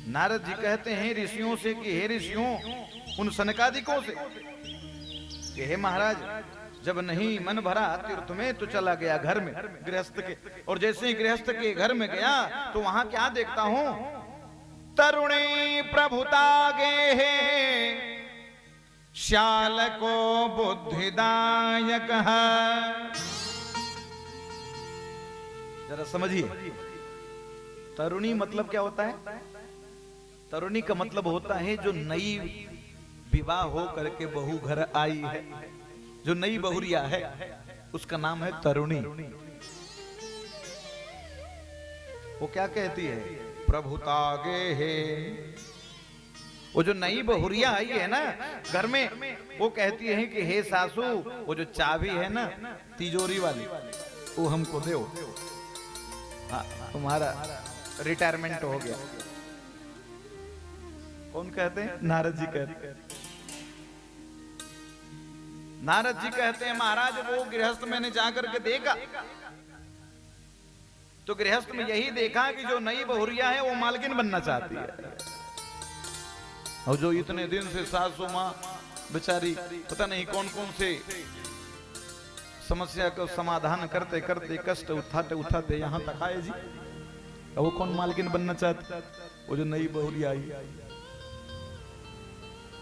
नारद जी कहते हैं ऋषियों से कि हे ऋषियों, उन सनकादिकों से कि हे महाराज, जब नहीं मन भरा तीर्थ में तो चला गया घर में गृहस्थ के, और जैसे ही गृहस्थ के घर में गया तो वहां क्या देखता हूं, तरुणी प्रभुता गे है श्याल को बुद्धिदायक है। जरा समझिए, तरुणी मतलब क्या होता है? तरुणी का मतलब होता है जो नई विवाह हो करके बहू घर आई है, जो नई बहुरिया है, उसका नाम है तरुणी। वो क्या कहती है? प्रभुता गे है। वो जो नई बहुरिया आई है ना घर में, वो कहती है कि हे सासू, वो जो चाबी है ना तिजोरी वाली, वो हमको दो। हाँ, तुम्हारा रिटायरमेंट हो गया। कौन कहते हैं? नारद जी कहते हैं। नारद जी कहते हैं महाराज, वो गृहस्थ मैंने जाकर के देखा तो गृहस्थ में यही देखा कि जो नई बहुरिया है वो मालकिन बनना चाहती है, और जो इतने दिन से सासू माँ बेचारी पता नहीं कौन कौन से समस्या का समाधान करते करते कष्ट उठाते उठाते यहाँ तक आए जी, अब वो कौन मालकिन बनना चाहती? वो जो नई बहुरिया आई।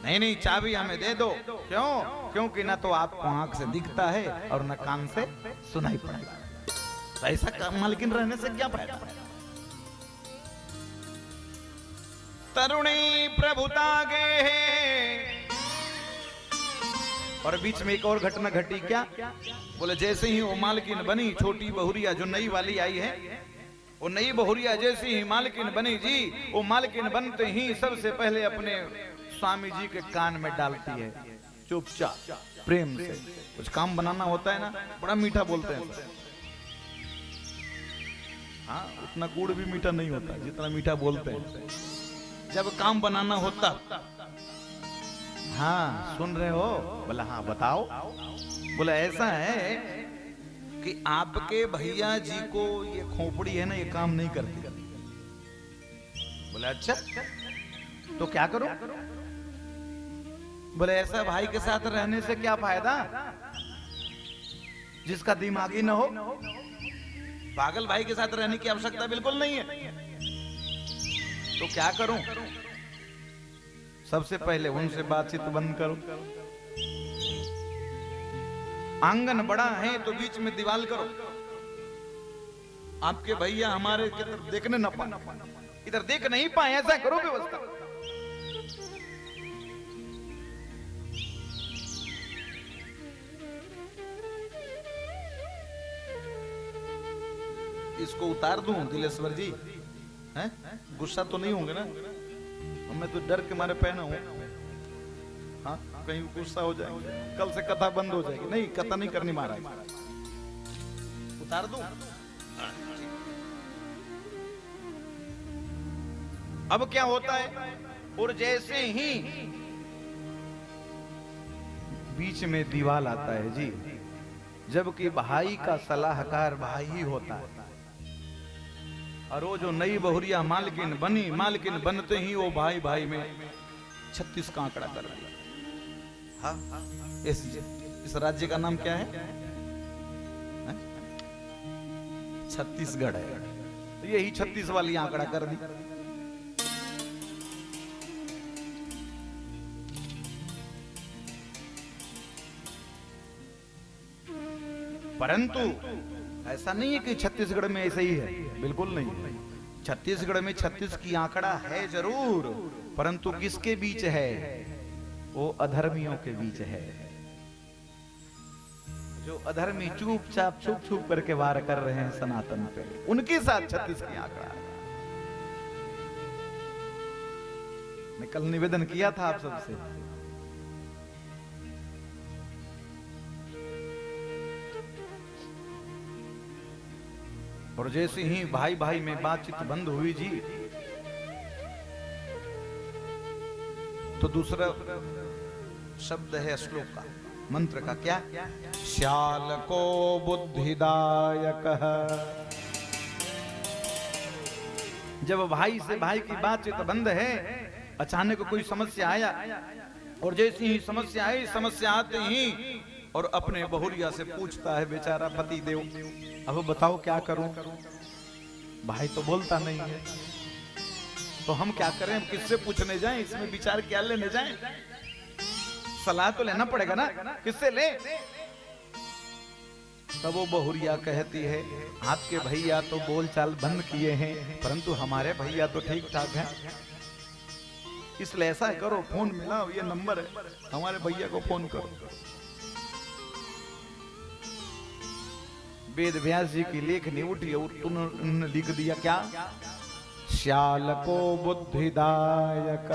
नहीं नहीं, चाबी हमें दे दो। क्यों? क्योंकि ना तो आपको आंख से दिखता है और ना कान से सुनाई पड़ेगा। तो ऐसा मालकिन रहने से क्या फायदा? तरुणी प्रभुता गे है। और बीच में एक और घटना घटी। क्या? बोले जैसे ही वो मालकिन बनी, छोटी बहुरिया जो नई वाली आई है, वो नई बहुरिया जैसे ही मालकिन बनी जी, वो मालकिन बनते ही सबसे पहले अपने स्वामी जी के कान में डालती है, चुपचाप प्रेम से। कुछ काम बनाना होता है ना, बड़ा मीठा बोलते हैं। हाँ, उतना गुड़ भी मीठा नहीं होता जितना मीठा बोलते हैं। जब काम बनाना होता, हाँ सुन रहे हो? बोला हाँ बताओ। बोला ऐसा है कि आपके भैया जी को ये खोपड़ी है ना, ये काम नहीं करती। बोले अच्छा, तो क्या करूं? बोले ऐसा भाई के साथ रहने से क्या फायदा जिसका दिमाग ही ना हो। पागल भाई के साथ रहने की आवश्यकता बिल्कुल नहीं है। तो क्या करूं? सबसे पहले उनसे बातचीत बंद करो। आंगन बड़ा है तो बीच में दीवार करो। आपके भैया हमारे की तरफ देखने न पाए, इधर देख नहीं पाए, ऐसा करो व्यवस्था। इसको उतार दूं दिलेश्वर जी? हैं? गुस्सा तो नहीं होंगे ना? मैं तो डर के मारे पहना हूं। हाँ, कहीं गुस्सा हो जाएंगे, कल से कथा बंद हो जाएगी। नहीं, कथा नहीं करनी महाराज। उतार दूं? अब क्या होता है? और जैसे ही बीच में दीवाल आता है जी, जबकि भाई का सलाहकार भाई ही होता है, और वो जो नई बहुरिया मालकिन बनी, मालकिन बनते ही वो भाई भाई में 36 का आंकड़ा कर दिया। हाँ, इस राज्य का नाम क्या है? छत्तीसगढ़ है। तो यही 36 वाली आंकड़ा कर दी। परंतु ऐसा नहीं है कि छत्तीसगढ़ में ऐसा ही है, बिल्कुल नहीं। छत्तीसगढ़ में 36 की आंकड़ा है जरूर, परंतु किसके बीच है? वो अधर्मियों के बीच है। जो अधर्मी चुपचाप छुप छुप करके वार कर रहे हैं सनातन पे, उनके साथ 36 की आंकड़ा। मैं कल निवेदन किया था आप सबसे, और जैसे ही भाई भाई में बातचीत बंद हुई जी, तो दूसरा शब्द है श्लोक का, मंत्र का। क्या? श्याल को बुद्धिदायक। जब भाई से भाई की बातचीत बंद है, अचानक कोई समस्या आया, और जैसी ही समस्या आई, समस्या आते ही और अपने बहुरिया से पूछता है बेचारा पति देव, अब बताओ क्या करूं? भाई तो बोलता नहीं है, तो हम क्या करें? हम किससे पूछने जाएं? इसमें विचार क्या लेने जाएं? सलाह तो लेना पड़ेगा ना, किससे ले? तब वो बहुरिया कहती है, आपके भैया तो बोलचाल बंद किए हैं, परंतु हमारे भैया तो ठीक ठाक हैं। इसलिए ऐसा करो, फोन मिलाओ, ये नंबर है, हमारे भैया को फोन करो। वेद व्यास जी की लेखनी उठी और उन्होंने लिख दिया क्या? श्याल को बुद्धिदायक।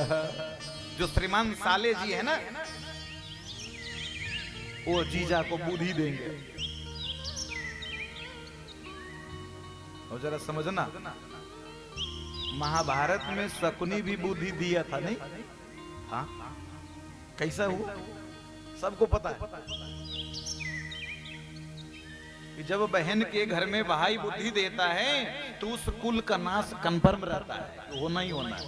जो श्रीमान साले जी है ना, वो जीजा को बुद्धि देंगे। और जरा समझना, महाभारत में शकुनी भी बुद्धि दिया था नहीं? हाँ, कैसा हुआ सबको पता है कि जब बहन के घर में भाई बुद्धि देता है तो उस कुल का नाश कंफर्म रहता है, होना ही होना है।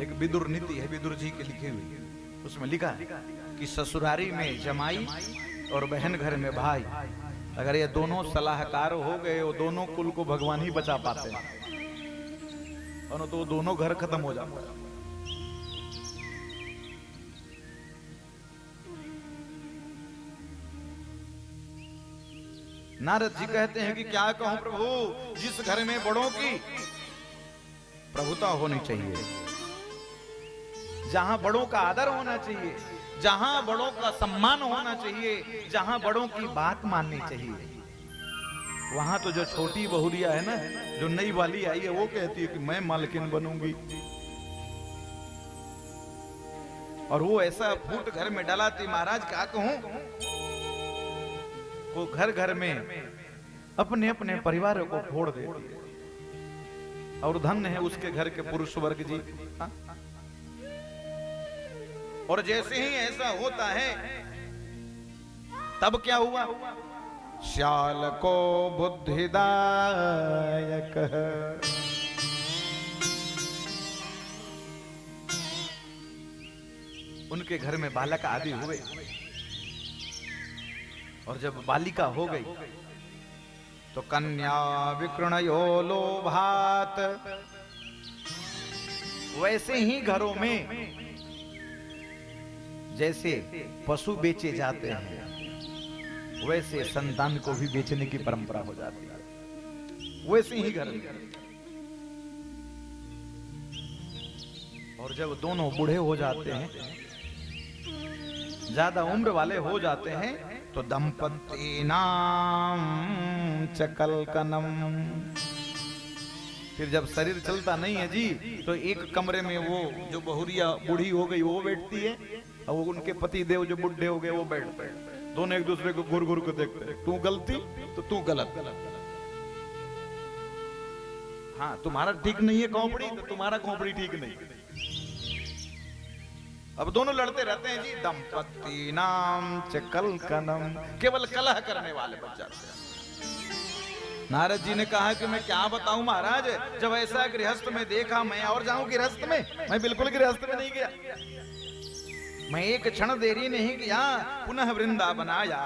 एक विदुर नीति है, विदुर जी के लिखे हुए, उसमें लिखा है कि ससुरारी में जमाई और बहन घर में भाई, अगर ये दोनों सलाहकार हो गए, वो दोनों कुल को भगवान ही बचा पाते हैं, और तो दोनों घर खत्म हो जाते हैं। नारद जी कहते हैं कि क्या कहूं प्रभु, जिस घर में बड़ों की प्रभुता होनी चाहिए, जहां बड़ों का आदर होना चाहिए, जहां बड़ों का सम्मान होना चाहिए, जहां बड़ों की बात माननी चाहिए, वहां तो जो छोटी बहुरिया है ना, जो नई वाली आई है, वो कहती है कि मैं मालकिन बनूंगी, और वो ऐसा फूट घर में डलाती, महाराज क्या कहूं, वो घर घर में अपने अपने परिवार को फोड़ देती है, और धन्य है उसके घर के पुरुष वर्ग जी। और जैसे ही ऐसा होता है, तब क्या हुआ? श्याल को बुद्धिदायक। उनके घर में बालक आदि हुए, और जब बालिका हो गई तो कन्या विकृणयो लोभात। वैसे ही घरों में जैसे पशु बेचे जाते हैं, वैसे संतान को भी बेचने की परंपरा हो जाती है, वैसे ही घर में। और जब दोनों बूढ़े हो जाते हैं, ज्यादा उम्र वाले हो जाते हैं, तो दंपति नाम चकलकनम। फिर जब शरीर चलता नहीं है जी, तो एक कमरे में वो जो बहुरिया बूढ़ी हो गई वो बैठती है, और वो उनके पति देव जो बुढ़े हो गए वो बैठते हैं। दोनों एक दूसरे को घुर घुर को देखते हैं, तू गलती तो तू गलत, हाँ तुम्हारा ठीक नहीं है खोपड़ी, तो तुम्हारा खोपड़ी ठीक नहीं। अब दोनों लड़ते रहते हैं जी। दंपति नाम चकलकनम, केवल कलह करने वाले बच जाते हैं। नारद जी ने कहा कि मैं क्या बताऊं महाराज, जब ऐसा गृहस्थ में देखा, मैं और जाऊं गृहस्थ में? मैं बिल्कुल गृहस्थ में नहीं गया, मैं एक क्षण देरी नहीं किया, पुनः वृंदावन आया।